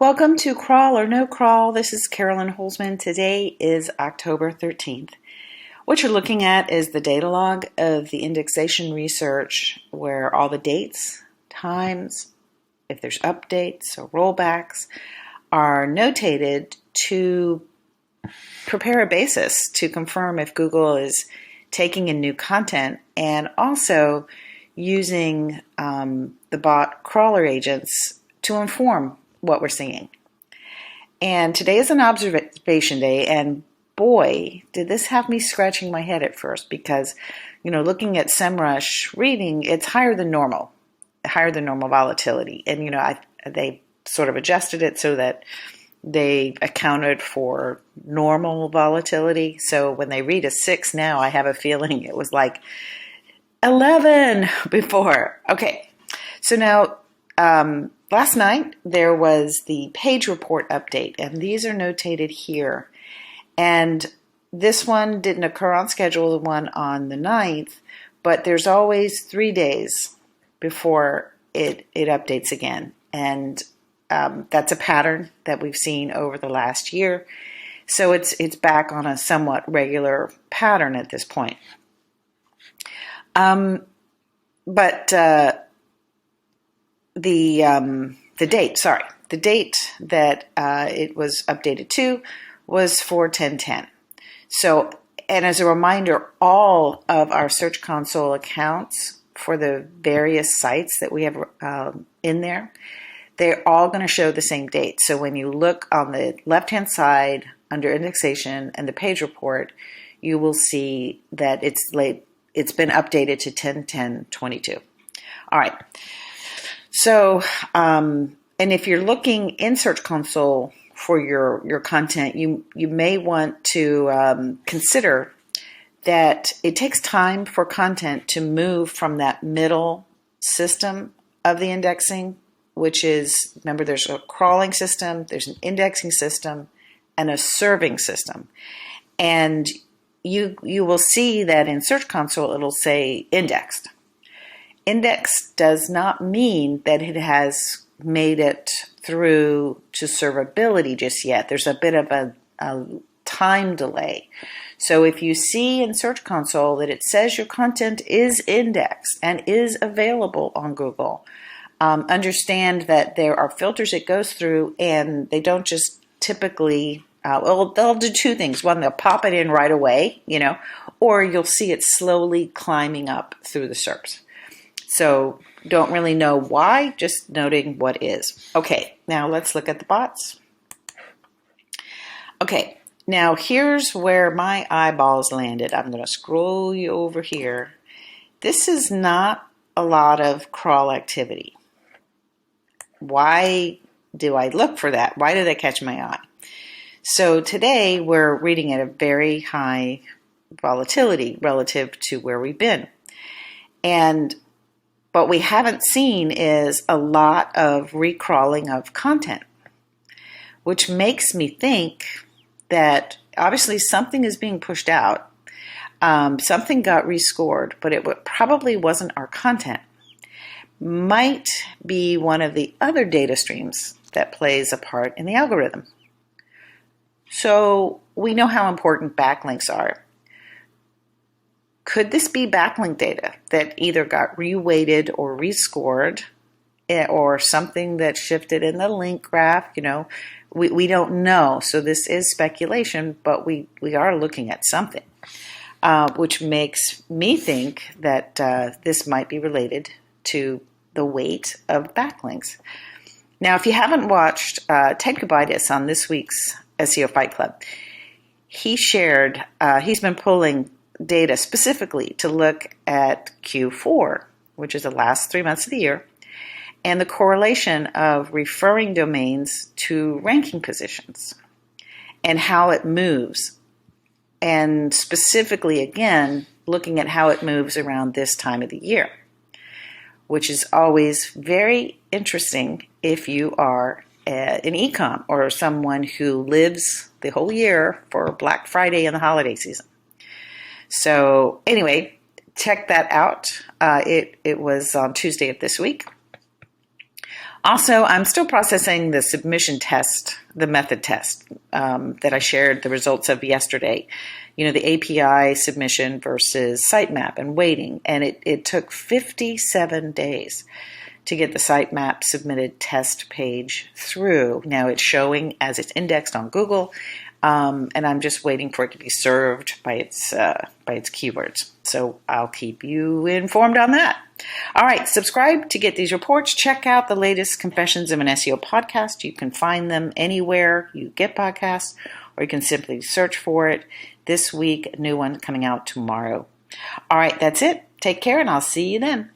Welcome to Crawl or No Crawl. This is Carolyn Holzman. Today is October 13th. What you're looking at is the data log of the Indexation Research, where all the dates, times, if there's updates or rollbacks, are notated to prepare a basis to confirm if Google is taking in new content, and also using the bot crawler agents to inform what we're seeing. And today is an observation day, and boy, did this have me scratching my head at first, because, looking at Semrush reading, it's higher than normal volatility. And, they sort of adjusted it so that they accounted for normal volatility. So when they read a 6 now, I have a feeling it was like 11 before. Okay, so now, last night, there was the page report update, and these are notated here. And this one didn't occur on schedule, the one on the 9th, but there's always 3 days before it updates again. And that's a pattern that we've seen over the last year. So it's back on a somewhat regular pattern at this point. The date that it was updated to was for 10/10. So, and as a reminder, all of our Search Console accounts for the various sites that we have in there, they're all going to show the same date. So when you look on the left-hand side under indexation and the page report, you will see that it's been updated to 10/10/22. All right. So, and if you're looking in Search Console for your content, you may want to consider that it takes time for content to move from that middle system of the indexing, which is, remember, there's a crawling system, there's an indexing system, and a serving system. And you will see that in Search Console, it'll say indexed. Index does not mean that it has made it through to servability just yet. There's a bit of a time delay. So if you see in Search Console that it says your content is indexed and is available on Google, understand that there are filters it goes through, and they don't just typically, they'll do two things. One, they'll pop it in right away, or you'll see it slowly climbing up through the SERPs. So don't really know why, just noting what is. Okay, now let's look at the bots. Okay, now here's where my eyeballs landed. I'm going to scroll you over here. This is not a lot of crawl activity. Why do I look for that? Why did that catch my eye? So today we're reading at a very high volatility relative to where we've been. And what we haven't seen is a lot of recrawling of content, which makes me think that obviously something is being pushed out. Something got rescored, but it probably wasn't our content. Might be one of the other data streams that plays a part in the algorithm. So we know how important backlinks are. Could this be backlink data that either got reweighted or rescored, or something that shifted in the link graph? We don't know. So this is speculation, but we are looking at something, which makes me think that this might be related to the weight of backlinks. Now, if you haven't watched Ted Kubaitis on this week's SEO Fight Club, he shared, he's been pulling data specifically to look at Q4, which is the last 3 months of the year, and the correlation of referring domains to ranking positions and how it moves. And specifically, again, looking at how it moves around this time of the year, which is always very interesting if you are an e-com or someone who lives the whole year for Black Friday and the holiday season. So anyway, check that out. It was on Tuesday of this week. Also, I'm still processing the submission test, the method test that I shared the results of yesterday. You know, the API submission versus sitemap and waiting. And it took 57 days to get the sitemap submitted test page through. Now it's showing as it's indexed on Google, and I'm just waiting for it to be served by its keywords. So I'll keep you informed on that. All right, subscribe to get these reports. Check out the latest Confessions of an SEO podcast. You can find them anywhere you get podcasts, or you can simply search for it. This week, a new one coming out tomorrow. All right, that's it. Take care, and I'll see you then.